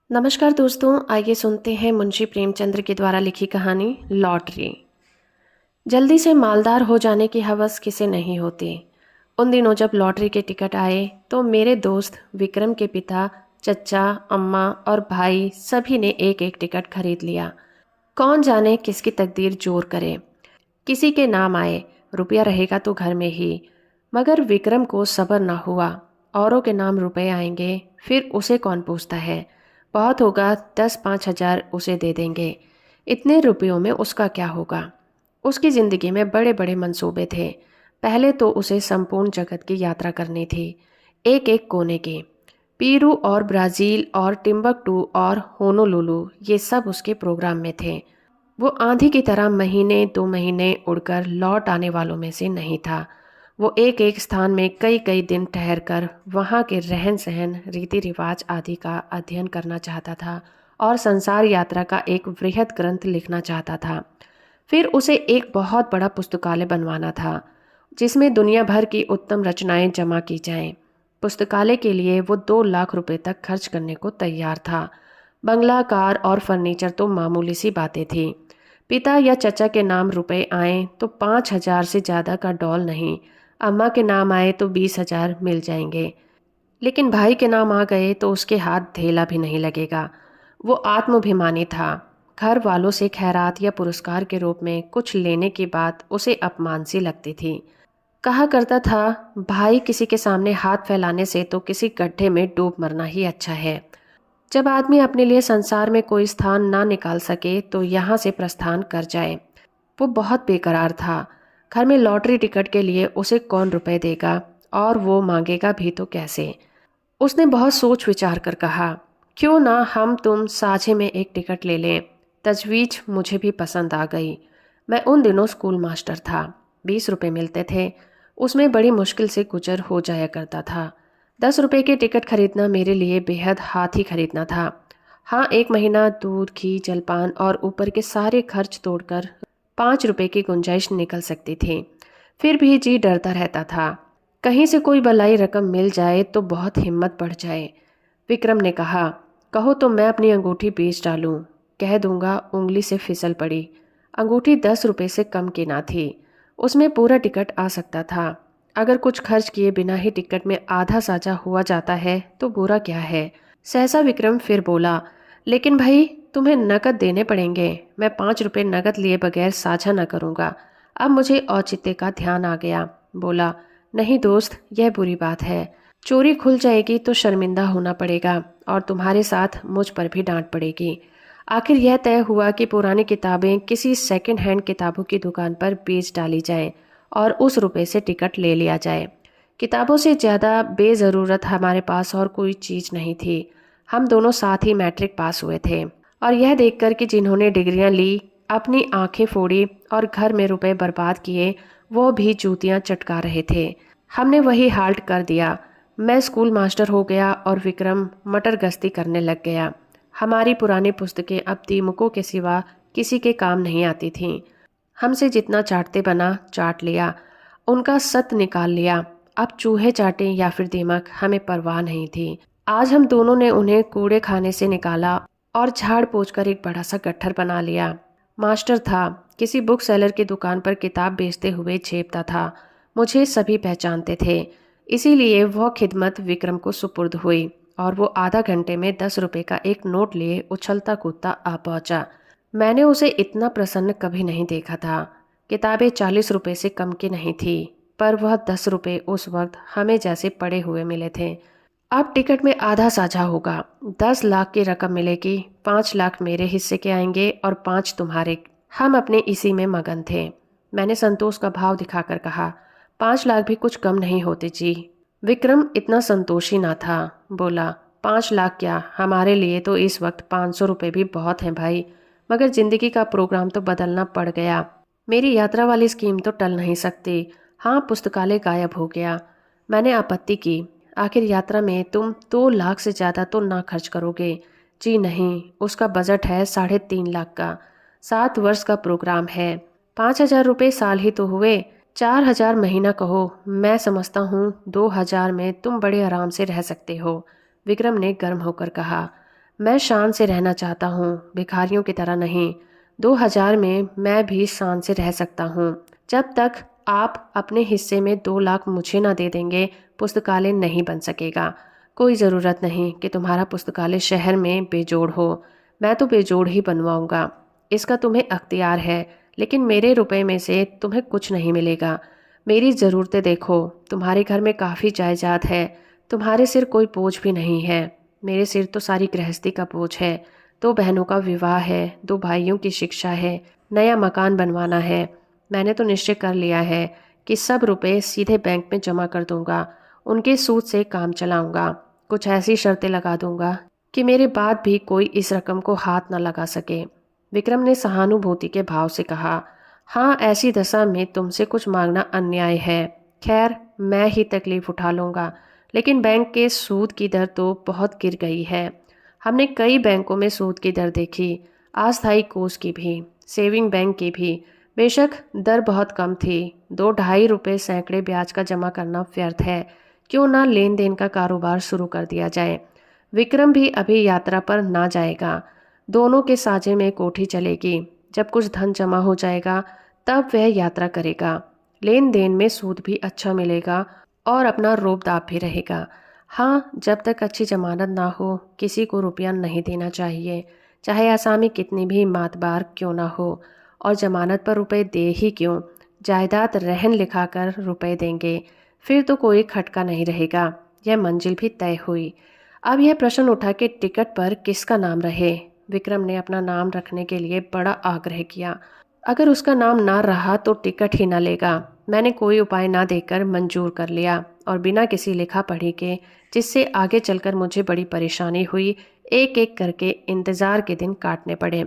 नमस्कार दोस्तों, आइए सुनते हैं मुंशी प्रेमचंद्र के द्वारा लिखी कहानी लॉटरी। जल्दी से मालदार हो जाने की हवस किसे नहीं होती। उन दिनों जब लॉटरी के टिकट आए तो मेरे दोस्त विक्रम के पिता, चचा, अम्मा और भाई सभी ने एक एक टिकट खरीद लिया। कौन जाने किसकी तकदीर जोर करे। किसी के नाम आए, रुपया रहेगा तो घर में ही। मगर विक्रम को सब्र न हुआ। औरों के नाम रुपए आएंगे, फिर उसे कौन पूछता है। बहुत होगा 10-5 हजार उसे दे देंगे। इतने रुपयों में उसका क्या होगा। उसकी ज़िंदगी में बड़े बड़े मंसूबे थे। पहले तो उसे संपूर्ण जगत की यात्रा करनी थी, एक एक कोने की। पीरू और ब्राज़ील और टिम्बकटू और होनोलुलु, ये सब उसके प्रोग्राम में थे। वो आंधी की तरह महीने 2 महीने उड़कर लौट आने वालों में से नहीं था। वो एक एक स्थान में कई कई दिन ठहरकर वहाँ के रहन सहन, रीति रिवाज आदि का अध्ययन करना चाहता था और संसार यात्रा का एक वृहद ग्रंथ लिखना चाहता था। फिर उसे एक बहुत बड़ा पुस्तकालय बनवाना था, जिसमें दुनिया भर की उत्तम रचनाएं जमा की जाएं। पुस्तकालय के लिए वो 2 लाख रुपए तक खर्च करने को तैयार था। बंगला, कार और फर्नीचर तो मामूली सी बातें थी। पिता या चचा के नाम रुपए आए तो 5 हजार से ज़्यादा का डॉल नहीं। अम्मा के नाम आए तो 20 हजार मिल जाएंगे। लेकिन भाई के नाम आ गए तो उसके हाथ धेला भी नहीं लगेगा। वो आत्माभिमानी था। घर वालों से खैरात या पुरस्कार के रूप में कुछ लेने की बात उसे अपमान सी लगती थी। कहा करता था, भाई किसी के सामने हाथ फैलाने से तो किसी गड्ढे में डूब मरना ही अच्छा है। जब आदमी अपने लिए संसार में कोई स्थान ना निकाल सके तो यहाँ से प्रस्थान कर जाए। वो बहुत बेकरार था। घर में लॉटरी टिकट के लिए उसे कौन रुपए देगा, और वो मांगेगा भी तो कैसे। उसने बहुत सोच विचार कर कहा, क्यों ना हम तुम साझे में एक टिकट ले लें। तजवीज मुझे भी पसंद आ गई। मैं उन दिनों स्कूल मास्टर था। 20 रुपए मिलते थे। उसमें बड़ी मुश्किल से गुजर हो जाया करता था। 10 रुपए के टिकट खरीदना मेरे लिए बेहद हाथ ही खरीदना था। हाँ, एक महीना दूध, घी, जलपान और ऊपर के सारे खर्च तोड़कर 5 रुपए की गुंजाइश निकल सकती थी। फिर भी जी डरता रहता था, कहीं से कोई भलाई रकम मिल जाए तो बहुत हिम्मत बढ़ जाए। विक्रम ने कहा, कहो तो मैं अपनी अंगूठी बेच डालूं। कह दूंगा उंगली से फिसल पड़ी। अंगूठी 10 रुपए से कम की ना थी। उसमें पूरा टिकट आ सकता था। अगर कुछ खर्च किए बिना ही टिकट में आधा साझा हुआ जाता है तो बुरा क्या है। सहसा विक्रम फिर बोला, लेकिन भाई तुम्हें नकद देने पड़ेंगे। मैं 5 रुपए नकद लिए बगैर साझा न करूँगा। अब मुझे औचित्य का ध्यान आ गया। बोला, नहीं दोस्त, यह बुरी बात है। चोरी खुल जाएगी तो शर्मिंदा होना पड़ेगा और तुम्हारे साथ मुझ पर भी डांट पड़ेगी। आखिर यह तय हुआ कि पुरानी किताबें किसी सेकंड हैंड किताबों की दुकान पर बेच डाली जाएं और उस रुपए से टिकट ले लिया जाए। किताबों से ज़्यादा बेज़रूरत हमारे पास और कोई चीज़ नहीं थी। हम दोनों साथ ही मैट्रिक पास हुए थे और यह देखकर कि जिन्होंने डिग्रियां ली, अपनी आंखें फोड़ी और घर में रुपए बर्बाद किए, वो भी जूतियां चटका रहे थे। हमने वही हाल्ट कर दिया। मैं स्कूल मास्टर हो गया और विक्रम मटर गश्ती करने लग गया। हमारी पुरानी पुस्तकें अब दीमकों के सिवा किसी के काम नहीं आती थीं। हमसे जितना चाटते बना चाट लिया, उनका सत निकाल लिया। अब चूहे चाटें या फिर दीमक, हमें परवाह नहीं थी। आज हम दोनों ने उन्हें कूड़े खाने से निकाला और झाड़ पोंछ कर एक बड़ा सा गट्ठर बना लिया। मास्टर था, किसी बुक सेलर की दुकान पर किताब बेचते हुए झेपता था। मुझे सभी पहचानते थे, इसीलिए वह खिदमत विक्रम को सुपुर्द हुई और वो आधा घंटे में 10 रुपए का एक नोट लिए उछलता कूदता आ पहुंचा। मैंने उसे इतना प्रसन्न कभी नहीं देखा था। किताबें 40 रुपए से कम की नहीं थी, पर वह 10 रुपए उस वक्त हमें जैसे पड़े हुए मिले थे। अब टिकट में आधा साझा होगा। 10 लाख की रकम मिलेगी। 5 लाख मेरे हिस्से के आएंगे और 5 तुम्हारे। हम अपने इसी में मगन थे। मैंने संतोष का भाव दिखाकर कहा, 5 लाख भी कुछ कम नहीं होते जी। विक्रम इतना संतोषी ना था। बोला, 5 लाख क्या, हमारे लिए तो इस वक्त 500 रुपये भी बहुत हैं भाई। मगर जिंदगी का प्रोग्राम तो बदलना पड़ गया। मेरी यात्रा वाली स्कीम तो टल नहीं सकती। हाँ, पुस्तकालय गायब हो गया। मैंने आपत्ति की, आखिर यात्रा में तुम 2 लाख से ज़्यादा तो ना खर्च करोगे। जी नहीं, उसका बजट है 3.5 लाख का। 7 वर्ष का प्रोग्राम है। 5 हजार रुपये साल ही तो हुए। 4 हजार महीना कहो। मैं समझता हूँ 2 हजार में तुम बड़े आराम से रह सकते हो। विक्रम ने गर्म होकर कहा, मैं शान से रहना चाहता हूँ, भिखारियों की तरह नहीं। 2000 में मैं भी शान से रह सकता हूँ। जब तक आप अपने हिस्से में 2 लाख मुझे ना दे देंगे, पुस्तकालय नहीं बन सकेगा। कोई ज़रूरत नहीं कि तुम्हारा पुस्तकालय शहर में बेजोड़ हो, मैं तो बेजोड़ ही बनवाऊंगा। इसका तुम्हें अख्तियार है, लेकिन मेरे रुपए में से तुम्हें कुछ नहीं मिलेगा। मेरी ज़रूरतें देखो, तुम्हारे घर में काफ़ी जायदाद है, तुम्हारे सिर कोई बोझ भी नहीं है। मेरे सिर तो सारी गृहस्थी का बोझ है। 2 बहनों का विवाह है, 2 भाइयों की शिक्षा है, नया मकान बनवाना है। मैंने तो निश्चय कर लिया है कि सब रुपए सीधे बैंक में जमा कर दूंगा, उनके सूद से काम चलाऊंगा। कुछ ऐसी शर्तें लगा दूंगा कि मेरे बाद भी कोई इस रकम को हाथ न लगा सके। विक्रम ने सहानुभूति के भाव से कहा, हाँ, ऐसी दशा में तुमसे कुछ मांगना अन्याय है। खैर, मैं ही तकलीफ उठा लूंगा, लेकिन बैंक के सूद की दर तो बहुत गिर गई है। हमने कई बैंकों में सूद की दर देखी, अस्थायी कोष की भी, सेविंग बैंक की भी। बेशक दर बहुत कम थी, 2-2.5 रुपये सैकड़े ब्याज का जमा करना व्यर्थ है। क्यों ना लेन देन का कारोबार शुरू कर दिया जाए। विक्रम भी अभी यात्रा पर ना जाएगा। दोनों के साझे में कोठी चलेगी। जब कुछ धन जमा हो जाएगा तब वह यात्रा करेगा। लेन देन में सूद भी अच्छा मिलेगा और अपना रोब दाब भी रहेगा। हाँ, जब तक अच्छी जमानत ना हो किसी को रुपया नहीं देना चाहिए, चाहे आसामी कितनी भी मातबार क्यों ना हो। और जमानत पर रुपए दे ही क्यों, जायदाद रहन लिखाकर रुपए देंगे, फिर तो कोई खटका नहीं रहेगा। यह मंजिल भी तय हुई। अब यह प्रश्न उठा कि टिकट पर किसका नाम रहे। विक्रम ने अपना नाम रखने के लिए बड़ा आग्रह किया। अगर उसका नाम ना रहा तो टिकट ही न लेगा। मैंने कोई उपाय ना देकर मंजूर कर लिया और बिना किसी लिखा पढ़ी के, जिससे आगे चलकर मुझे बड़ी परेशानी हुई, एक एक करके इंतज़ार के दिन काटने पड़े।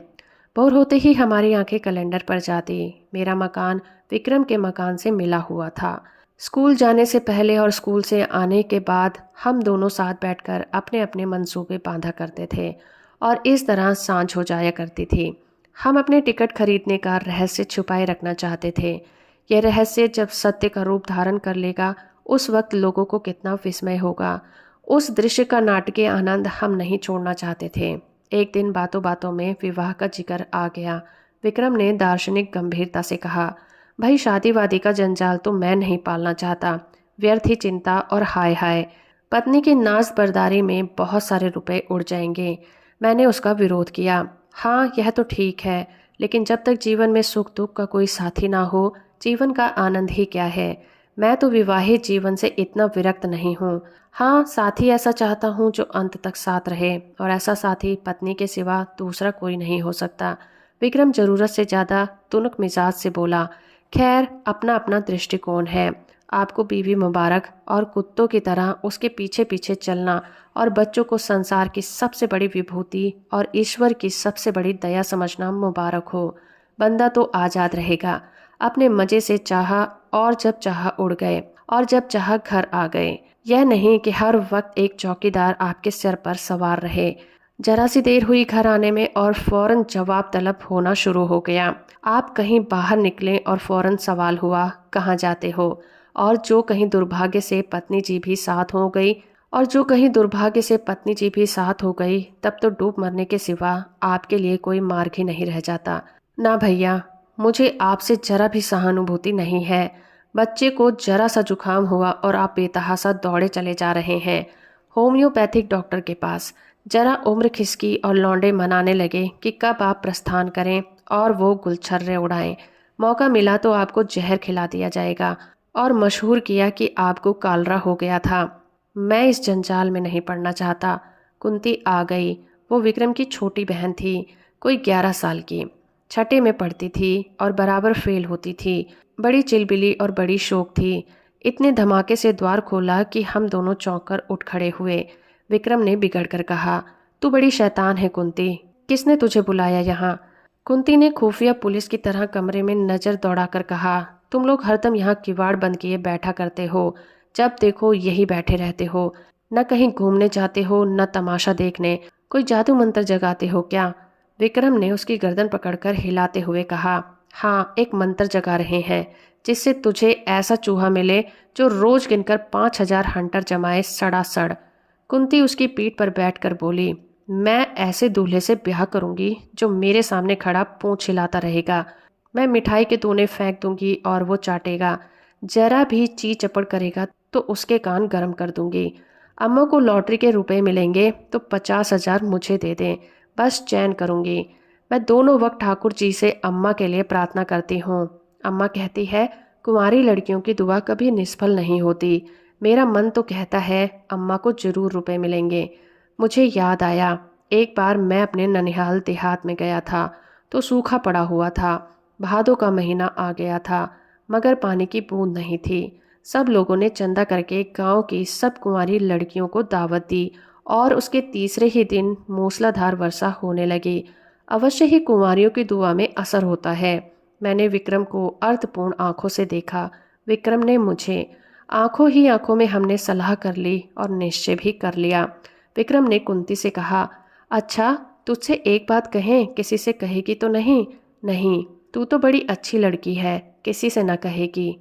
भोर होते ही हमारी आंखें कैलेंडर पर जाती। मेरा मकान विक्रम के मकान से मिला हुआ था। स्कूल जाने से पहले और स्कूल से आने के बाद हम दोनों साथ बैठकर अपने अपने मंसूबे बांधा करते थे और इस तरह सांझ हो जाया करती थी। हम अपने टिकट खरीदने का रहस्य छुपाए रखना चाहते थे। यह रहस्य जब सत्य का रूप धारण कर लेगा, उस वक्त लोगों को कितना विस्मय होगा। उस दृश्य का नाटकीय आनंद हम नहीं छोड़ना चाहते थे। एक दिन बातों बातों में विवाह का जिक्र आ गया। विक्रम ने दार्शनिक गंभीरता से कहा, भाई, शादी वादी का जंजाल तो मैं नहीं पालना चाहता। व्यर्थ ही चिंता और हाय हाय। पत्नी की नाज बर्दारी में बहुत सारे रुपए उड़ जाएंगे। मैंने उसका विरोध किया। हाँ, यह तो ठीक है, लेकिन जब तक जीवन में सुख दुख का कोई साथी ना हो, जीवन का आनंद ही क्या है। मैं तो विवाहित जीवन से इतना विरक्त नहीं हूँ। हाँ, साथी ऐसा चाहता हूँ जो अंत तक साथ रहे, और ऐसा साथी पत्नी के सिवा दूसरा कोई नहीं हो सकता। विक्रम जरूरत से ज़्यादा तुनक मिजाज से बोला। खैर, अपना अपना दृष्टिकोण है। आपको बीवी मुबारक और कुत्तों की तरह उसके पीछे पीछे चलना और बच्चों को संसार की सबसे बड़ी विभूति और ईश्वर की सबसे बड़ी दया समझना मुबारक हो। बंदा तो आज़ाद रहेगा। अपने मज़े से चाहा और जब चाहा उड़ गए और जब चाहा घर आ गए। यह नहीं कि हर वक्त एक चौकीदार आपके सिर पर सवार रहे। जरा सी देर हुई घर आने में और फौरन जवाब तलब होना शुरू हो गया। आप कहीं बाहर निकले और फौरन सवाल हुआ, कहाँ जाते हो। और जो कहीं दुर्भाग्य से पत्नी जी भी साथ हो गई तब तो डूब मरने के सिवा आपके लिए कोई मार्ग ही नहीं रह जाता। ना भैया, मुझे आपसे जरा भी सहानुभूति नहीं है। बच्चे को जरा सा जुकाम हुआ और आप बेतहासा दौड़े चले जा रहे हैं होम्योपैथिक डॉक्टर के पास। जरा उम्र खिसकी और लौंडे मनाने लगे कि कब आप प्रस्थान करें और वो गुलछर्रे उड़ाएं। मौका मिला तो आपको जहर खिला दिया जाएगा और मशहूर किया कि आपको कालरा हो गया था। मैं इस जंजाल में नहीं पड़ना चाहता। कुंती आ गई। वो विक्रम की छोटी बहन थी, कोई 11 साल की। छठे में पढ़ती थी और बराबर फेल होती थी। बड़ी चिलबिली और बड़ी शौक थी। इतने धमाके से द्वार खोला कि हम दोनों चौंक कर उठ खड़े हुए। विक्रम ने बिगड़ कर कहा, तू बड़ी शैतान है कुंती, किसने तुझे बुलाया यहाँ। कुंती ने खुफिया पुलिस की तरह कमरे में नजर दौड़ाकर कहा, तुम लोग हरदम यहाँ किवाड़ बंद किए बैठा करते हो। जब देखो यही बैठे रहते हो। न कहीं घूमने जाते हो, न तमाशा देखने। कोई जादू मंत्र जगाते हो क्या। विक्रम ने उसकी गर्दन पकड़कर हिलाते हुए कहा, हाँ, एक मंत्र जगा रहे हैं, जिससे तुझे ऐसा चूहा मिले जो रोज गिनकर 5000 हंटर जमाए सड़ासड़। कुंती उसकी पीठ पर बैठकर बोली, मैं ऐसे दूल्हे से ब्याह करूंगी जो मेरे सामने खड़ा पूंछ हिलाता रहेगा। मैं मिठाई के दोने फेंक दूंगी और वो चाटेगा। जरा भी ची चपड़ करेगा तो उसके कान गर्म कर दूंगी। अम्मा को लॉटरी के रुपए मिलेंगे तो 50,000 मुझे दे दें, बस चैन करूंगी। मैं दोनों वक्त ठाकुर जी से अम्मा के लिए प्रार्थना करती हूँ। अम्मा कहती है कुंवारी लड़कियों की दुआ कभी निष्फल नहीं होती। मेरा मन तो कहता है अम्मा को जरूर रुपए मिलेंगे। मुझे याद आया, एक बार मैं अपने ननिहाल देहात में गया था तो सूखा पड़ा हुआ था। भादों का महीना आ गया था मगर पानी की बूंद नहीं थी। सब लोगों ने चंदा करके गांव की सब कुंवारी लड़कियों को दावत दी और उसके तीसरे ही दिन मूसलाधार वर्षा होने लगी। अवश्य ही कुंवारियों की दुआ में असर होता है। मैंने विक्रम को अर्थपूर्ण आंखों से देखा। विक्रम ने मुझे। आंखों ही आंखों में हमने सलाह कर ली और निश्चय भी कर लिया। विक्रम ने कुंती से कहा, अच्छा तुझसे एक बात कहें, किसी से कहेगी तो नहीं? नहीं, तू तो बड़ी अच्छी लड़की है, किसी से न कहेगी।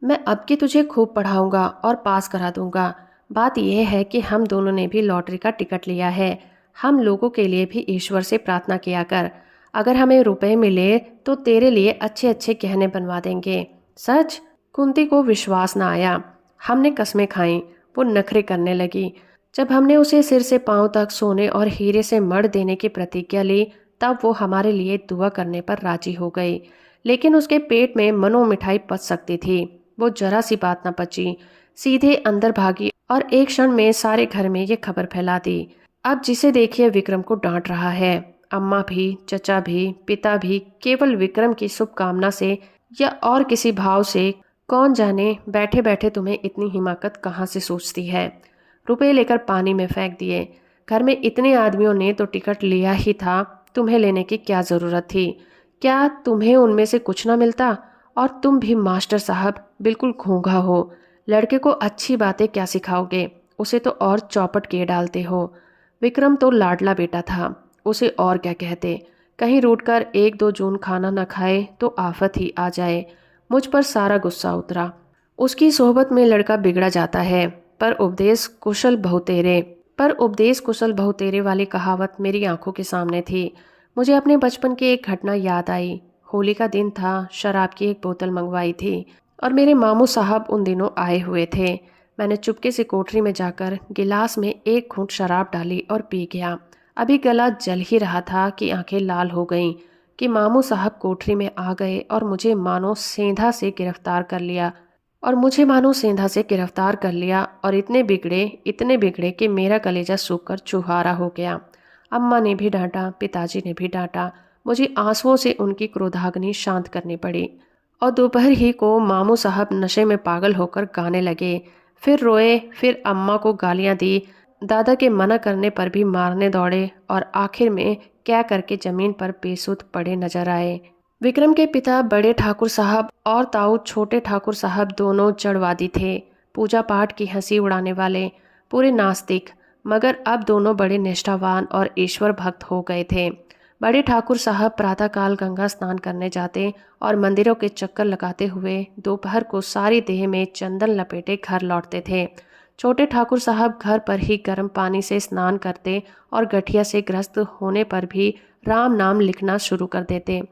मैं अब की तुझे खूब पढ़ाऊंगा और पास करा दूंगा। बात यह है कि हम दोनों ने भी लॉटरी का टिकट लिया है। हम लोगों के लिए भी ईश्वर से प्रार्थना किया कर। अगर हमें रुपए मिले तो तेरे लिए अच्छे अच्छे गहने बनवा देंगे। सच? कुंती को विश्वास न आया। हमने कस्में खाईं। वो नखरे करने लगी। जब हमने उसे सिर से पांव तक सोने और हीरे से मढ़ देने की प्रतिज्ञा ली तब वो हमारे लिए दुआ करने पर राजी हो गई। लेकिन उसके पेट में मनो मिठाई पच सकती थी। वो जरा सी बात न पची, सीधे अंदर भागी और एक क्षण में सारे घर में ये खबर फैला दी। अब जिसे देखिए विक्रम को डांट रहा है। अम्मा भी, चचा भी, पिता भी केवल विक्रम की शुभकामना से या और किसी भाव से, कौन जाने बैठे बैठे तुम्हें इतनी हिमाकत कहाँ से सूझती है। रुपए लेकर पानी में फेंक दिए। घर में इतने आदमियों ने तो टिकट लिया ही था, तुम्हें लेने की क्या जरूरत थी? क्या तुम्हें उनमें से कुछ ना मिलता? और तुम भी मास्टर साहब बिल्कुल घोंघा हो। लड़के को अच्छी बातें क्या सिखाओगे? उसे तो और चौपट किए डालते हो। विक्रम तो लाडला बेटा था, उसे और क्या कहते। कहीं रूठकर 1-2 जून खाना न खाए तो आफत ही आ जाए। मुझ पर सारा गुस्सा उतरा। उसकी सोहबत में लड़का बिगड़ा जाता है, पर उपदेश कुशल बहुतेरे वाली कहावत मेरी आंखों के सामने थी। मुझे अपने बचपन की एक घटना याद आई। होली का दिन था, शराब की एक बोतल मंगवाई थी और मेरे मामू साहब उन दिनों आए हुए थे। मैंने चुपके से कोठरी में जाकर गिलास में एक घूंट शराब डाली और पी गया। अभी गला जल ही रहा था कि आंखें लाल हो गईं कि मामू साहब कोठरी में आ गए और मुझे मानो सेंधा से गिरफ्तार कर लिया और इतने बिगड़े कि मेरा कलेजा सूखकर चुहारा हो गया। अम्मा ने भी डांटा, पिताजी ने भी डांटा। मुझे आंसुओं से उनकी क्रोधाग्नि शांत करनी पड़ी। और दोपहर ही को मामू साहब नशे में पागल होकर गाने लगे। फिर रोए, फिर अम्मा को गालियां दी। दादा के मना करने पर भी मारने दौड़े और आखिर में क्या करके जमीन पर बेसुध पड़े नजर आए। विक्रम के पिता बड़े ठाकुर साहब और ताऊ छोटे ठाकुर साहब दोनों जड़वादी थे, पूजा पाठ की हंसी उड़ाने वाले, पूरे नास्तिक। मगर अब दोनों बड़े निष्ठावान और ईश्वर भक्त हो गए थे। बड़े ठाकुर साहब प्रातःकाल गंगा स्नान करने जाते और मंदिरों के चक्कर लगाते हुए दोपहर को सारी देह में चंदन लपेटे घर लौटते थे। छोटे ठाकुर साहब घर पर ही गर्म पानी से स्नान करते और गठिया से ग्रस्त होने पर भी राम नाम लिखना शुरू कर देते।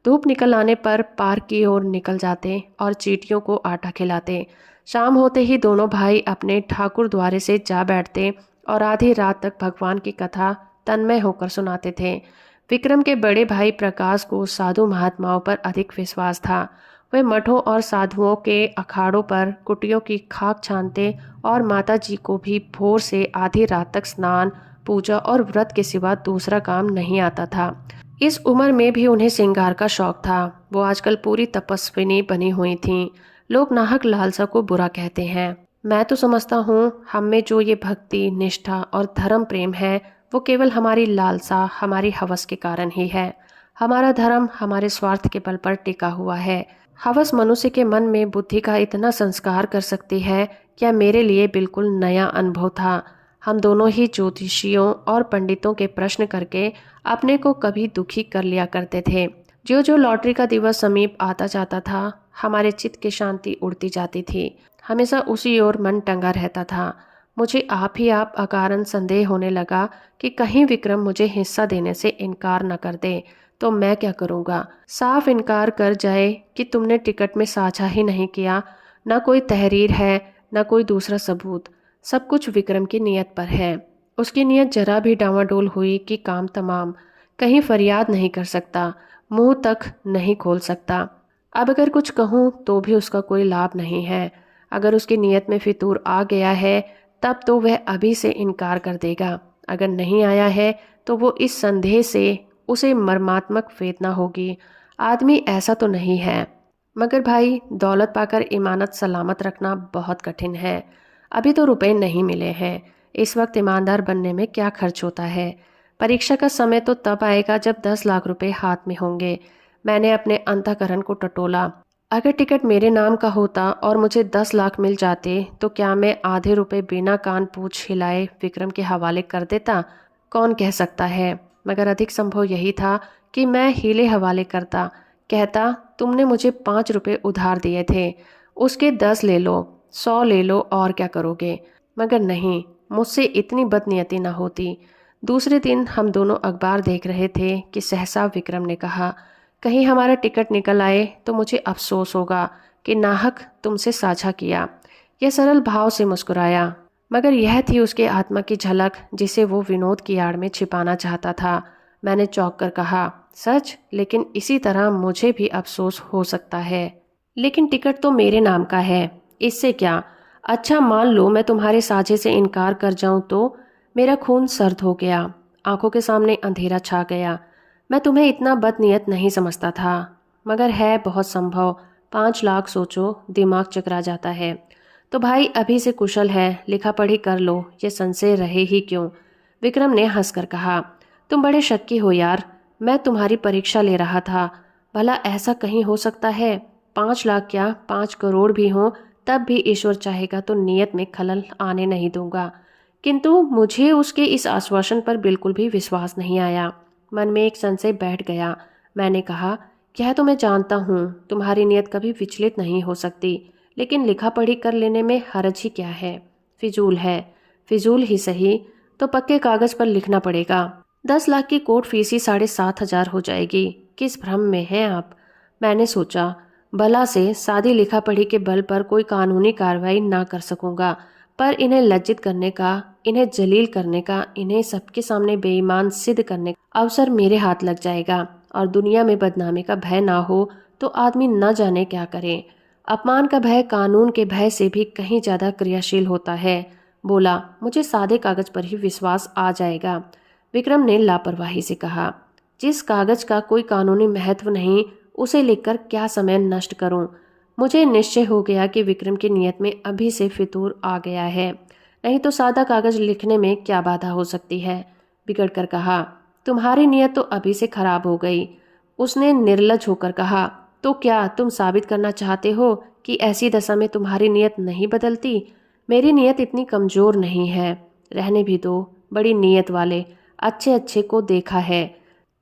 धूप निकल आने पर पार्क की ओर निकल जाते और चींटियों को आटा खिलाते। शाम होते ही दोनों भाई अपने ठाकुर द्वारे से जा बैठते और आधी रात तक भगवान की कथा तन्मय होकर सुनाते थे। विक्रम के बड़े भाई प्रकाश को साधु महात्माओं पर अधिक विश्वास था। वे मठों और साधुओं के अखाड़ों पर कुटियों की खाक छानते और माता जी को भी भोर से आधी रात तक स्नान, पूजा और व्रत के सिवा दूसरा काम नहीं आता था। इस उम्र में भी उन्हें श्रृंगार का शौक था। वो आजकल पूरी तपस्विनी बनी हुई थीं। लोग नाहक लालसा को बुरा कहते हैं। मैं तो समझता हूँ हम में जो ये भक्ति, निष्ठा और धर्म प्रेम है वो केवल हमारी लालसा, हमारी हवस के कारण ही है। हमारा धर्म हमारे स्वार्थ के बल पर टिका हुआ है। हवस मनुष्य के मन में बुद्धि का इतना संस्कार कर सकती है, क्या मेरे लिए बिल्कुल नया अनुभव था। हम दोनों ही ज्योतिषियों और पंडितों के प्रश्न करके अपने को कभी दुखी कर लिया करते थे। जो जो लॉटरी का दिवस समीप आता जाता था, हमारे चित्त की शांति उड़ती जाती थी। हमेशा उसी ओर मन टंगा रहता था। मुझे आप अकारण संदेह होने लगा कि कहीं विक्रम मुझे हिस्सा देने से इनकार न कर दे तो मैं क्या करूँगा। साफ इनकार कर जाए कि तुमने टिकट में साझा ही नहीं किया, न कोई तहरीर है न कोई दूसरा सबूत, सब कुछ विक्रम की नीयत पर है। उसकी नीयत जरा भी डावाडोल हुई कि काम तमाम। कहीं फरियाद नहीं कर सकता, मुंह तक नहीं खोल सकता। अब अगर कुछ कहूँ तो भी उसका कोई लाभ नहीं है। अगर उसकी नीयत में फितूर आ गया है तब तो वह अभी से इनकार कर देगा। अगर नहीं आया है तो वो इस संदेह से उसे मर्मात्मक वेदना होगी। आदमी ऐसा तो नहीं है। मगर भाई, दौलत पाकर इमानत सलामत रखना बहुत कठिन है। अभी तो रुपए नहीं मिले हैं। इस वक्त ईमानदार बनने में क्या खर्च होता है। परीक्षा का समय तो तब आएगा जब 10 लाख रुपए हाथ में होंगे। मैंने अपने अंतःकरण को टटोला। अगर टिकट मेरे नाम का होता और मुझे 10 लाख मिल जाते तो क्या मैं आधे रुपए बिना कान पूछ हिलाए विक्रम के हवाले कर देता? कौन कह सकता है। मगर अधिक संभव यही था कि मैं हीले हवाले करता। कहता, तुमने मुझे 5 रुपए उधार दिए थे, उसके 10 ले लो, 100 ले लो, और क्या करोगे। मगर नहीं, मुझसे इतनी बदनीयती न होती। दूसरे दिन हम दोनों अखबार देख रहे थे कि सहसा विक्रम ने कहा, कहीं हमारा टिकट निकल आए तो मुझे अफसोस होगा कि नाहक तुमसे साझा किया। यह सरल भाव से मुस्कुराया, मगर यह थी उसके आत्मा की झलक जिसे वो विनोद की आड़ में छिपाना चाहता था। मैंने चौंक कर कहा, सच? लेकिन इसी तरह मुझे भी अफसोस हो सकता है। लेकिन टिकट तो मेरे नाम का है, इससे क्या। अच्छा, मान लो मैं तुम्हारे साझे से इनकार कर जाऊं तो। मेरा खून सर्द हो गया, आंखों के सामने अंधेरा छा गया। मैं तुम्हें इतना बदनीयत नहीं समझता था, मगर है बहुत संभव। 5 लाख सोचो, दिमाग चकरा जाता है। तो भाई अभी से कुशल है, लिखा पढ़ी कर लो, ये संशय रहे ही क्यों। विक्रम ने हंसकर कहा, तुम बड़े शक्की हो यार। मैं तुम्हारी परीक्षा ले रहा था। भला ऐसा कहीं हो सकता है? 5 लाख क्या, 5 करोड़ भी हों तब भी ईश्वर चाहेगा तो नियत में खलल आने नहीं दूंगा। किंतु मुझे उसके इस आश्वासन पर बिल्कुल भी विश्वास नहीं आया। मन में एक संशय बैठ गया। मैंने कहा, यह तो मैं जानता हूँ तुम्हारी नीयत कभी विचलित नहीं हो सकती, लेकिन लिखा पढ़ी कर लेने में हरज ही क्या है। फिजूल है। फिजूल ही सही तो पक्के कागज पर लिखना पड़ेगा। 10 लाख की कोर्ट फीस ही 7,500 हो जाएगी। किस भ्रम में हैं आप। मैंने सोचा, भला से सादी लिखा पढ़ी के बल पर कोई कानूनी कार्रवाई ना कर सकूंगा, पर इन्हें लज्जित करने का, इन्हें जलील करने का, इन्हें सबके सामने बेईमान सिद्ध करने का अवसर मेरे हाथ लग जाएगा। और दुनिया में बदनामी का भय ना हो तो आदमी न जाने क्या करे। अपमान का भय कानून के भय से भी कहीं ज्यादा क्रियाशील होता है। बोला, मुझे सादे कागज पर ही विश्वास आ जाएगा। विक्रम ने लापरवाही से कहा, जिस कागज का कोई कानूनी महत्व नहीं उसे लिखकर क्या समय नष्ट करूं। मुझे निश्चय हो गया कि विक्रम की नीयत में अभी से फितूर आ गया है, नहीं तो सादा कागज लिखने में क्या बाधा हो सकती है। बिगड़ कर कहा, तुम्हारी नीयत तो अभी से खराब हो गई। उसने निर्लज होकर कहा, तो क्या तुम साबित करना चाहते हो कि ऐसी दशा में तुम्हारी नीयत नहीं बदलती? मेरी नीयत इतनी कमजोर नहीं है। रहने भी दो, बड़ी नीयत वाले अच्छे अच्छे को देखा है।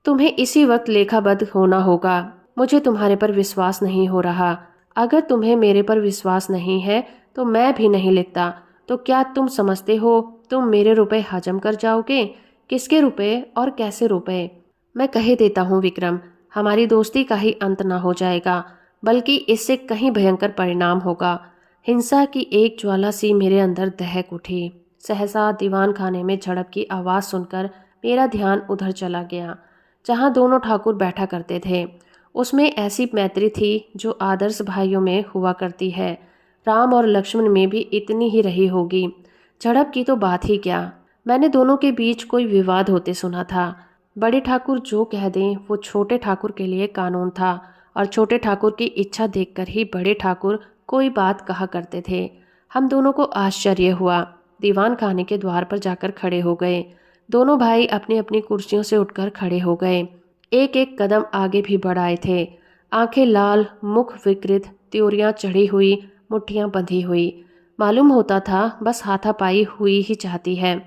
तुम्हें इसी वक्त लेखाबद्ध होना होगा। मुझे तुम्हारे पर विश्वास नहीं हो रहा। अगर तुम्हें मेरे पर विश्वास नहीं है तो मैं भी नहीं लिखता। तो क्या तुम समझते हो तुम मेरे रुपए हजम कर जाओगे? किसके रुपए और कैसे रुपए? मैं कह देता हूँ विक्रम, हमारी दोस्ती का ही अंत न हो जाएगा, बल्कि इससे कहीं भयंकर परिणाम होगा। हिंसा की एक ज्वाला सी मेरे अंदर दहक उठी। सहसा दीवान खाने में झड़प की आवाज़ सुनकर मेरा ध्यान उधर चला गया, जहाँ दोनों ठाकुर बैठा करते थे। उसमें ऐसी मैत्री थी जो आदर्श भाइयों में हुआ करती है। राम और लक्ष्मण में भी इतनी ही रही होगी। झड़प की तो बात ही क्या, मैंने दोनों के बीच कोई विवाद होते सुना था। बड़े ठाकुर जो कह दें वो छोटे ठाकुर के लिए कानून था, और छोटे ठाकुर की इच्छा देखकर ही बड़े ठाकुर कोई बात कहा करते थे। हम दोनों को आश्चर्य हुआ। दीवान खाने के द्वार पर जाकर खड़े हो गए। दोनों भाई अपनी अपनी कुर्सियों से उठकर खड़े हो गए। एक एक कदम आगे भी बढ़ाए थे। आंखें लाल, मुख विकृत, त्योरियां चढ़ी हुई, मुट्ठियां बंधी हुई। मालूम होता था बस हाथापाई हुई ही चाहती है।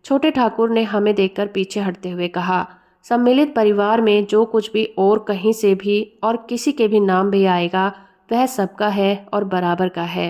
छोटे ठाकुर ने हमें देखकर पीछे हटते हुए कहा, सम्मिलित परिवार में जो कुछ भी और कहीं से भी और किसी के भी नाम भी आएगा वह सबका है और बराबर का है।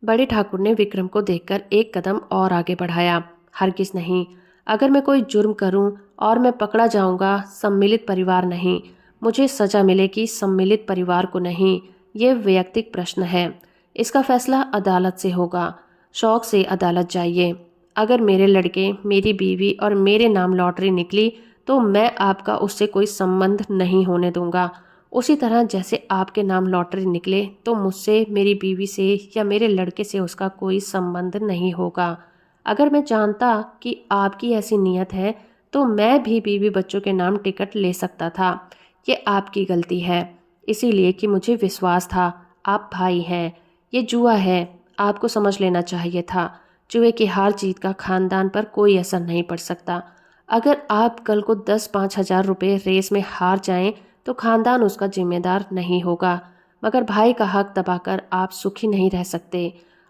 बड़े ठाकुर ने विक्रम को देखकर एक कदम और आगे बढ़ाया। हरगिज नहीं, अगर मैं कोई जुर्म करूं और मैं पकड़ा जाऊंगा, सम्मिलित परिवार नहीं, मुझे सजा मिलेगी, सम्मिलित परिवार को नहीं। ये वैयक्तिक प्रश्न है, इसका फैसला अदालत से होगा। शौक से अदालत जाइए। अगर मेरे लड़के, मेरी बीवी और मेरे नाम लॉटरी निकली तो मैं आपका उससे कोई संबंध नहीं होने दूंगा। उसी तरह जैसे आपके नाम लॉटरी निकले तो मुझसे, मेरी बीवी से या मेरे लड़के से उसका कोई संबंध नहीं होगा। अगर मैं जानता कि आपकी ऐसी नीयत है तो मैं भी बीवी बच्चों के नाम टिकट ले सकता था। ये आपकी गलती है, इसीलिए कि मुझे विश्वास था आप भाई हैं। ये जुआ है, आपको समझ लेना चाहिए था। जुए की हार जीत का खानदान पर कोई असर नहीं पड़ सकता। अगर आप कल को 10-5 हजार रुपये रेस में हार जाएं तो खानदान उसका जिम्मेदार नहीं होगा, मगर भाई का हक दबाकर आप सुखी नहीं रह सकते।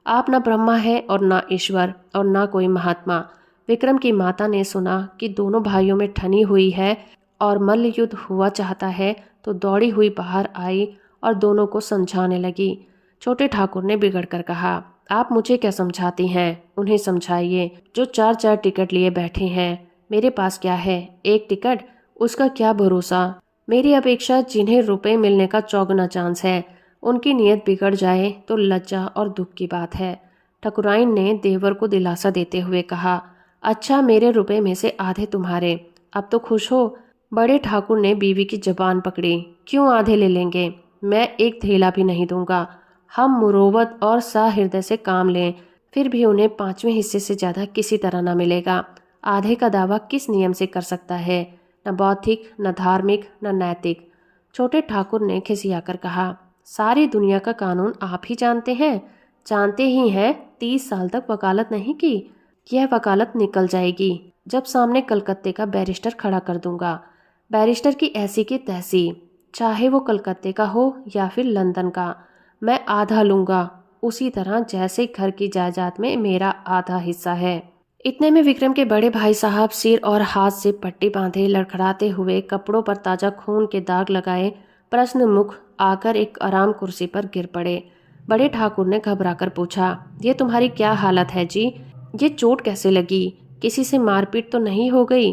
आप ना ब्रह्मा है और ना ईश्वर और ना कोई महात्मा। विक्रम की माता ने सुना कि दोनों भाइयों में ठनी हुई है और मल्ल युद्ध हुआ चाहता है तो दौड़ी हुई बाहर आई और दोनों को समझाने लगी। छोटे ठाकुर ने बिगड़ कर कहा, आप मुझे क्या समझाती हैं, उन्हें समझाइए जो 4-4 टिकट लिए बैठे हैं। मेरे पास क्या है, एक टिकट, उसका क्या भरोसा। मेरी अपेक्षा जिन्हें रुपए मिलने का चौगुना चांस है, उनकी नीयत बिगड़ जाए तो लज्जा और दुख की बात है। ठकुराइन ने देवर को दिलासा देते हुए कहा, अच्छा मेरे रुपए में से आधे तुम्हारे, अब तो खुश हो। बड़े ठाकुर ने बीवी की जबान पकड़ी, क्यों आधे ले लेंगे, मैं एक थैला भी नहीं दूंगा। हम मुरोवत और सहृदय से काम लें, फिर भी उन्हें 5वें हिस्से से ज़्यादा किसी तरह न मिलेगा। आधे का दावा किस नियम से कर सकता है, न बौद्धिक, न धार्मिक, न नैतिक। छोटे ठाकुर ने खिसियाकर कहा, सारी दुनिया का कानून आप ही जानते हैं, जानते ही हैं। 30 साल तक वकालत नहीं की, यह वकालत निकल जाएगी जब सामने कलकत्ते का बैरिस्टर खड़ा कर दूंगा। बैरिस्टर की ऐसी की तैसी, चाहे वो कलकत्ते का हो या फिर लंदन का, मैं आधा लूंगा, उसी तरह जैसे घर की जायदाद में मेरा आधा हिस्सा है। इतने में विक्रम के बड़े भाई साहब सिर और हाथ से पट्टी बांधे लड़खड़ाते हुए, कपड़ों पर ताजा खून के दाग लगाए, प्रश्न मुख आकर एक आराम कुर्सी पर गिर पड़े। बड़े ठाकुर ने घबराकर पूछा, ये तुम्हारी क्या हालत है जी, ये चोट कैसे लगी, किसी से मारपीट तो नहीं हो गई।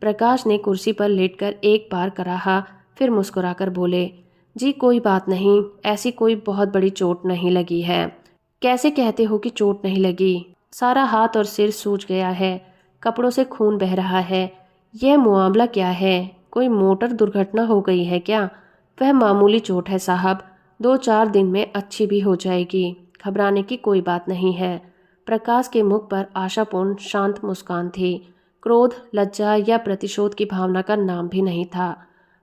प्रकाश ने कुर्सी पर लेटकर एक बार कराहा, फिर मुस्कुराकर बोले, जी कोई बात नहीं, ऐसी कोई बहुत बड़ी चोट नहीं लगी है। कैसे कहते हो कि चोट नहीं लगी, सारा हाथ और सिर सूज गया है, कपड़ों से खून बह रहा है। यह मुआवला क्या है, कोई मोटर दुर्घटना हो गई है क्या। वह मामूली चोट है साहब, 2-4 दिन में अच्छी भी हो जाएगी, घबराने की कोई बात नहीं है। प्रकाश के मुख पर आशापूर्ण शांत मुस्कान थी। क्रोध, लज्जा या प्रतिशोध की भावना का नाम भी नहीं था।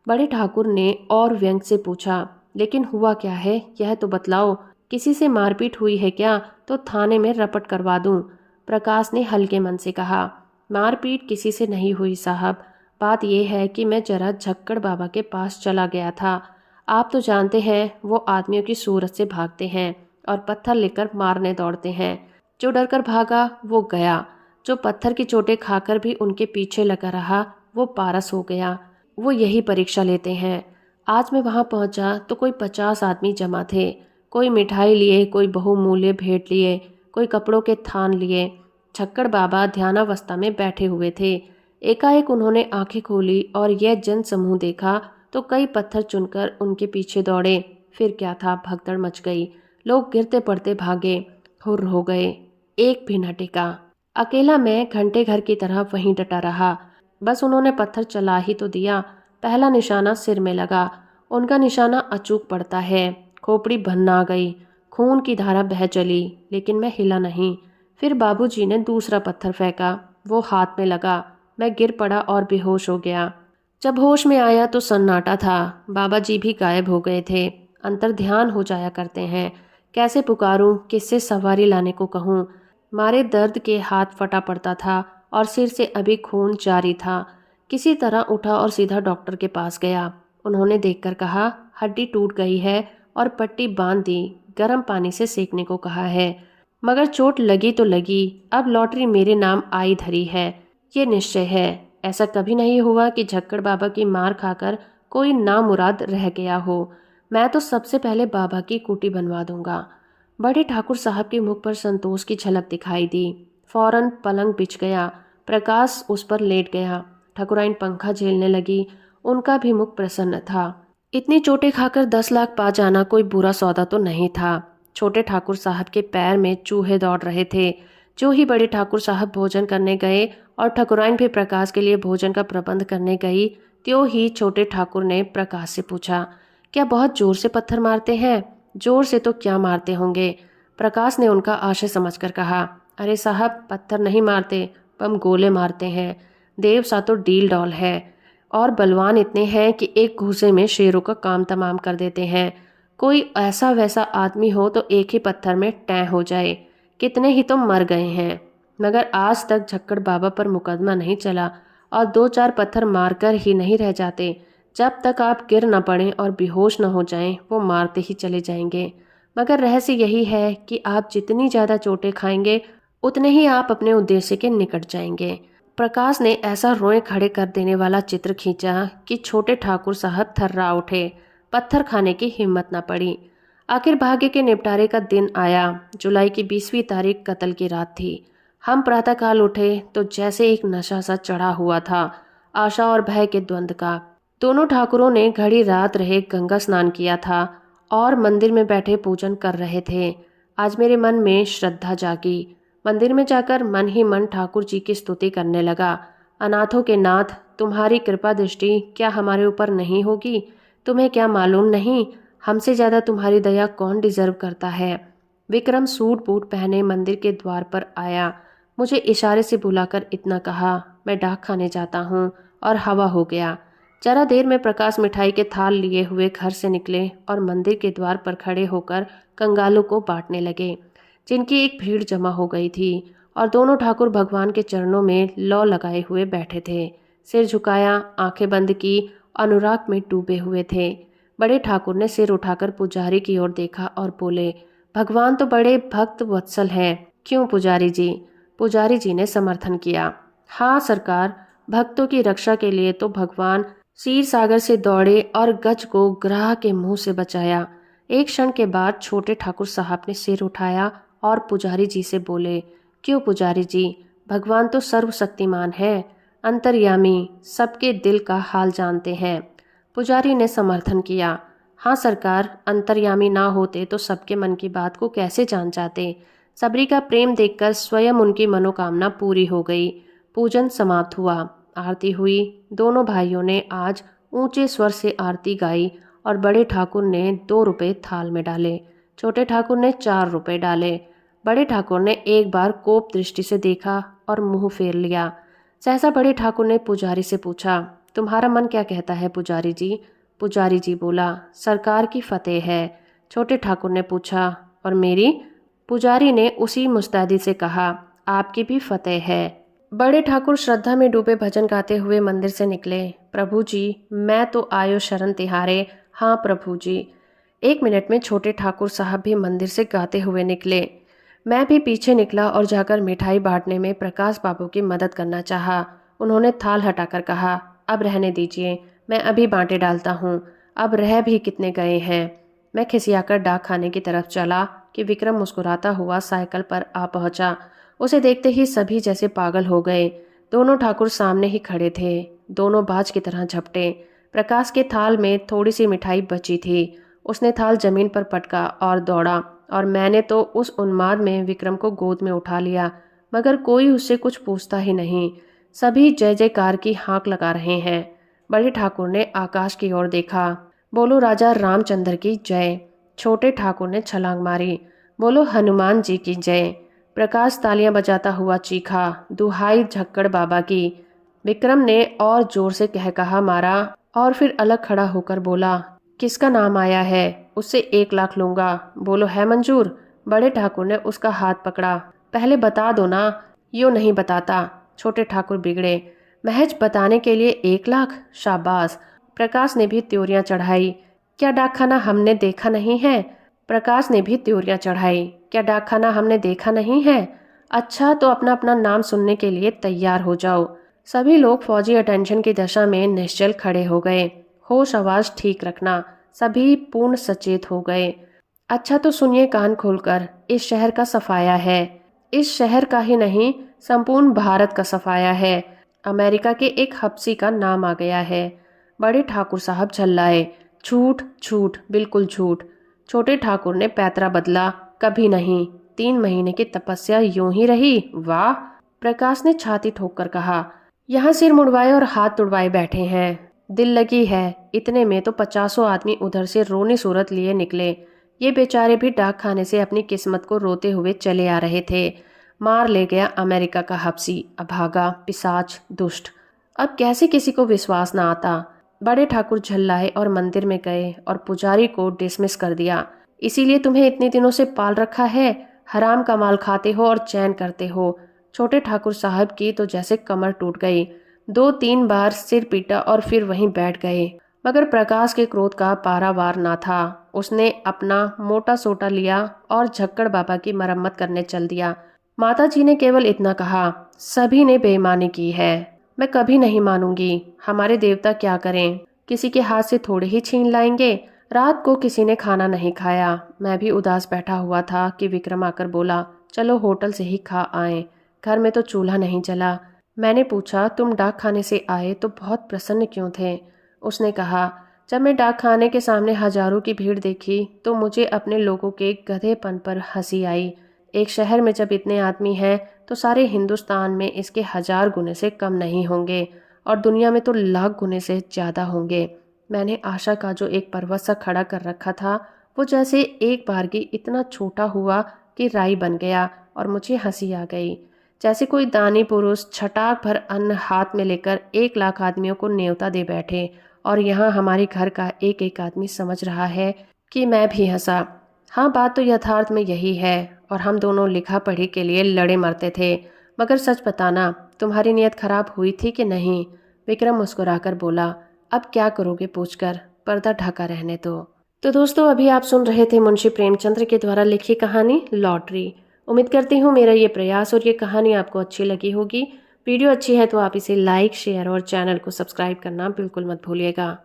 बड़े ठाकुर ने और व्यंग से पूछा, लेकिन हुआ क्या है, यह तो बतलाओ। किसी से मारपीट हुई है क्या, तो थाने में रपट करवा दूं। प्रकाश ने हल्के मन से कहा, मारपीट किसी से नहीं हुई साहब, बात यह है कि मैं जरा झक्कड़ बाबा के पास चला गया था। आप तो जानते हैं वो आदमियों की सूरत से भागते हैं और पत्थर लेकर मारने दौड़ते हैं। जो डरकर भागा वो गया, जो पत्थर की चोटें खाकर भी उनके पीछे लगा रहा वो पारस हो गया। वो यही परीक्षा लेते हैं। आज मैं वहां पहुंचा तो कोई 50 आदमी जमा थे, कोई मिठाई लिए, कोई बहुमूल्य भेंट लिए, कोई कपड़ों के थान लिए। छक्कड़ बाबा ध्यानावस्था में बैठे हुए थे। एकाएक उन्होंने आंखें खोली और यह जन समूह देखा तो कई पत्थर चुनकर उनके पीछे दौड़े। फिर क्या था, भगदड़ मच गई, लोग गिरते पड़ते भागे, हुर्र हो गए, एक भी न टिका। अकेला मैं घंटे घर की तरह वहीं डटा रहा। बस उन्होंने पत्थर चला ही तो दिया, पहला निशाना सिर में लगा। उनका निशाना अचूक पड़ता है, खोपड़ी भन्ना गई, खून की धारा बह चली, लेकिन मैं हिला नहीं। फिर बाबूजी ने दूसरा पत्थर फेंका, वो हाथ में लगा, मैं गिर पड़ा और बेहोश हो गया। जब होश में आया तो सन्नाटा था, बाबा जी भी गायब हो गए थे। अंतर ध्यान हो जाया करते हैं, कैसे पुकारूं, किससे सवारी लाने को कहूं। मारे दर्द के हाथ फटा पड़ता था और सिर से अभी खून जारी था। किसी तरह उठा और सीधा डॉक्टर के पास गया। उन्होंने देखकर कहा, हड्डी टूट गई है और पट्टी बांध दी, गर्म पानी से सेकने को कहा है। मगर चोट लगी तो लगी, अब लॉटरी मेरे नाम आई धरी है, ये निश्चय है। ऐसा कभी नहीं हुआ कि झक्कड़ बाबा की मार खाकर कोई नामुराद रह गया हो। मैं तो सबसे पहले बाबा की कुटी बनवा दूंगा। बड़े ठाकुर साहब के मुख पर संतोष की झलक दिखाई दी। फौरन पलंग बिछ गया। प्रकाश उस पर लेट गया। ठाकुराइन पंखा झेलने लगी। उनका भी मुख प्रसन्न था। इतनी चोटें खाकर 10 लाख पा जाना कोई बुरा सौदा तो नहीं था। छोटे ठाकुर साहब के पैर में चूहे दौड़ रहे थे। जो ही बड़े ठाकुर साहब भोजन करने गए और ठाकुराइन भी प्रकाश के लिए भोजन का प्रबंध करने गई, त्यों ही छोटे ठाकुर ने प्रकाश से पूछा, क्या बहुत जोर से पत्थर मारते हैं? जोर से तो क्या मारते होंगे? प्रकाश ने उनका आशय समझकर कहा, अरे साहब, पत्थर नहीं मारते, बम गोले मारते हैं। देव सा तो डील डॉल है और बलवान इतने हैं कि एक घूसे में शेरों का काम तमाम कर देते हैं। कोई ऐसा वैसा आदमी हो तो एक ही पत्थर में टैं हो जाए। कितने ही तो मर गए हैं, मगर आज तक झक्कड़ बाबा पर मुकदमा नहीं चला और 2-4 पत्थर मारकर ही नहीं रह जाते। जब तक आप गिर न पड़ें और बेहोश न हो जाएं, वो मारते ही चले जाएंगे। मगर रहस्य यही है कि आप जितनी ज़्यादा चोटें खाएंगे उतने ही आप अपने उद्देश्य के निकट जाएंगे। प्रकाश ने ऐसा रोए खड़े कर देने वाला चित्र खींचा कि छोटे ठाकुर साहब थर्रा उठे। पत्थर खाने की हिम्मत न पड़ी। आखिर भाग्य के निपटारे का दिन आया। जुलाई की 20वीं तारीख कत्ल की रात थी। हम प्रातःकाल उठे तो जैसे एक नशा सा चढ़ा हुआ था, आशा और भय के द्वंद्व का। दोनों ठाकुरों ने घड़ी रात रहे गंगा स्नान किया था और मंदिर में बैठे पूजन कर रहे थे। आज मेरे मन में श्रद्धा जागी। मंदिर में जाकर मन ही मन ठाकुर जी की स्तुति करने लगा। अनाथों के नाथ, तुम्हारी कृपा दृष्टि क्या हमारे ऊपर नहीं होगी? तुम्हें क्या मालूम नहीं, हमसे ज़्यादा तुम्हारी दया कौन डिजर्व करता है? विक्रम सूट बूट पहने मंदिर के द्वार पर आया। मुझे इशारे से बुलाकर इतना कहा, मैं डाक खाने जाता हूँ, और हवा हो गया। जरा देर में प्रकाश मिठाई के थाल लिए हुए घर से निकले और मंदिर के द्वार पर खड़े होकर कंगालों को बांटने लगे, जिनकी एक भीड़ जमा हो गई थी। और दोनों ठाकुर भगवान के चरणों में लौ लगाए हुए बैठे थे, सिर झुकाया, आंखें बंद की, अनुराग में डूबे हुए थे। बड़े ठाकुर ने सिर उठाकर पुजारी की ओर देखा और बोले, भगवान तो बड़े भक्त वत्सल हैं, क्यों पुजारी जी? पुजारी जी ने समर्थन किया, हाँ सरकार, भक्तों की रक्षा के लिए तो भगवान क्षीर सागर से दौड़े और गज को ग्राह के मुंह से बचाया। एक क्षण के बाद छोटे ठाकुर साहब ने सिर उठाया और पुजारी जी से बोले, क्यों पुजारी जी, भगवान तो सर्वशक्तिमान है, अंतर्यामी, सबके दिल का हाल जानते हैं। पुजारी ने समर्थन किया, हाँ सरकार, अंतर्यामी ना होते तो सबके मन की बात को कैसे जान जाते? सबरी का प्रेम देखकर स्वयं उनकी मनोकामना पूरी हो गई। पूजन समाप्त हुआ। आरती हुई। दोनों भाइयों ने आज ऊंचे स्वर से आरती गाई और बड़े ठाकुर ने 2 रुपए थाल में डाले, छोटे ठाकुर ने 4 रुपए डाले। बड़े ठाकुर ने एक बार कोप दृष्टि से देखा और मुंह फेर लिया। सहसा बड़े ठाकुर ने पुजारी से पूछा, तुम्हारा मन क्या कहता है पुजारी जी? पुजारी जी बोला, सरकार की फतेह है। छोटे ठाकुर ने पूछा, और मेरी? पुजारी ने उसी मुस्तैदी से कहा, आपकी भी फतेह है। बड़े ठाकुर श्रद्धा में डूबे भजन गाते हुए मंदिर से निकले। प्रभु जी, मैं तो आयो शरण तिहारे, हाँ प्रभु जी। 1 मिनट में छोटे ठाकुर साहब भी मंदिर से गाते हुए निकले। मैं भी पीछे निकला और जाकर मिठाई बांटने में प्रकाश बाबू की मदद करना चाहा। उन्होंने थाल हटाकर कहा, अब रहने दीजिए, मैं अभी बांटे डालता हूँ, अब रह भी कितने गए हैं। मैं खिसियाकर डाक खाने की तरफ चला कि विक्रम मुस्कुराता हुआ साइकिल पर आ पहुंचा। उसे देखते ही सभी जैसे पागल हो गए। दोनों ठाकुर सामने ही खड़े थे। दोनों बाज की तरह झपटे। प्रकाश के थाल में थोड़ी सी मिठाई बची थी। उसने थाल जमीन पर पटका और दौड़ा, और मैंने तो उस उन्माद में विक्रम को गोद में उठा लिया, मगर कोई उससे कुछ पूछता ही नहीं। सभी जय जयकार की हाँक लगा रहे हैं। बड़े ठाकुर ने आकाश की ओर देखा, बोलो राजा रामचंद्र की जय। छोटे ठाकुर ने छलांग मारी, बोलो हनुमान जी की जय। प्रकाश तालियां बजाता हुआ चीखा, दुहाई झक्कड़ बाबा की। विक्रम ने और जोर से कह कहा मारा और फिर अलग खड़ा होकर बोला, किसका नाम आया है? उससे 1 लाख लूंगा, बोलो है मंजूर? बड़े ठाकुर ने उसका हाथ पकड़ा, पहले बता दो ना। यूँ नहीं बताता। छोटे ठाकुर बिगड़े, महज बताने के लिए 1 लाख? शाबाश। प्रकाश ने भी त्योरियां चढ़ाई, क्या डाकखाना हमने देखा नहीं है? प्रकाश ने भी त्योरियां चढ़ाई, क्या डाकखाना हमने देखा नहीं है? अच्छा, तो अपना अपना नाम सुनने के लिए तैयार हो जाओ। सभी लोग फौजी अटेंशन की दशा में निश्चल खड़े हो गए। होश आवाज ठीक रखना। सभी पूर्ण सचेत हो गए। अच्छा तो सुनिए कान खोलकर, इस शहर का सफाया है। इस शहर का ही नहीं, संपूर्ण भारत का सफाया है। अमेरिका के एक हब्सी का नाम आ गया है। बड़े ठाकुर साहब झल्लाए। झूठ झूठ बिल्कुल झूठ। छोटे ठाकुर ने पैतरा बदला। कभी नहीं। 3 महीने की तपस्या यूं ही रही। वाह। प्रकाश ने छाती ठोककर कहा। यहाँ सिर मुड़वाए और हाथ तुड़वाए बैठे हैं। दिल लगी है। इतने में तो 50 आदमी उधर से रोने सूरत लिए निकले। ये बेचारे भी डाक खाने से अपनी किस्मत को रोते हुए चले आ रहे थे। मार ले गया अमेरिका का हब्सी, अभागा, पिशाच, दुष्ट। अब कैसे किसी को विश्वास ना आता। बड़े ठाकुर झल्लाए और मंदिर में गए और पुजारी को डिसमिस कर दिया। इसीलिए तुम्हें इतने दिनों से पाल रखा है। हराम का माल खाते हो और चैन करते हो। छोटे ठाकुर साहब की तो जैसे कमर टूट गई। 2-3 बार सिर पीटा और फिर वहीं बैठ गए। मगर प्रकाश के क्रोध का पारावार ना था। उसने अपना मोटा सोटा लिया और झक्कड़ बाबा की मरम्मत करने चल दिया। माताजी ने केवल इतना कहा, सभी ने बेईमानी की है। मैं कभी नहीं मानूंगी। हमारे देवता क्या करें, किसी के हाथ से थोड़े ही छीन लाएंगे। रात को किसी ने खाना नहीं खाया। मैं भी उदास बैठा हुआ था कि विक्रम आकर बोला, चलो होटल से ही खा आए। घर में तो चूल्हा नहीं जला। मैंने पूछा, तुम डाक खाने से आए तो बहुत प्रसन्न क्यों थे? उसने कहा, जब मैं डाक खाने के सामने हजारों की भीड़ देखी तो मुझे अपने लोगों के गधेपन पर हंसी आई। एक शहर में जब इतने आदमी हैं तो सारे हिंदुस्तान में इसके 1000 गुने से कम नहीं होंगे और दुनिया में तो लाख गुने से ज़्यादा होंगे। मैंने आशा का जो एक पर्वत सा खड़ा कर रखा था वो जैसे एक बारगी इतना छोटा हुआ कि राई बन गया और मुझे हंसी आ गई। जैसे कोई दानी पुरुष छटाक भर अन्न हाथ में लेकर 1 लाख आदमियों को न्योता दे बैठे और यहाँ हमारे घर का एक एक आदमी समझ रहा है कि मैं भी हंसा। हाँ, बात तो यथार्थ में यही है और हम दोनों लिखा पढ़ी के लिए लड़े मरते थे। मगर सच बताना, तुम्हारी नीयत खराब हुई थी कि नहीं? विक्रम मुस्कुराकर बोला। अब क्या करोगे पूछकर, पर्दा ढका रहने दो। तो दोस्तों, अभी आप सुन रहे थे मुंशी प्रेमचंद्र के द्वारा लिखी कहानी लॉटरी। उम्मीद करती हूँ मेरा ये प्रयास और ये कहानी आपको अच्छी लगी होगी। वीडियो अच्छी है तो आप इसे लाइक, शेयर और चैनल को सब्सक्राइब करना बिल्कुल मत भूलिएगा।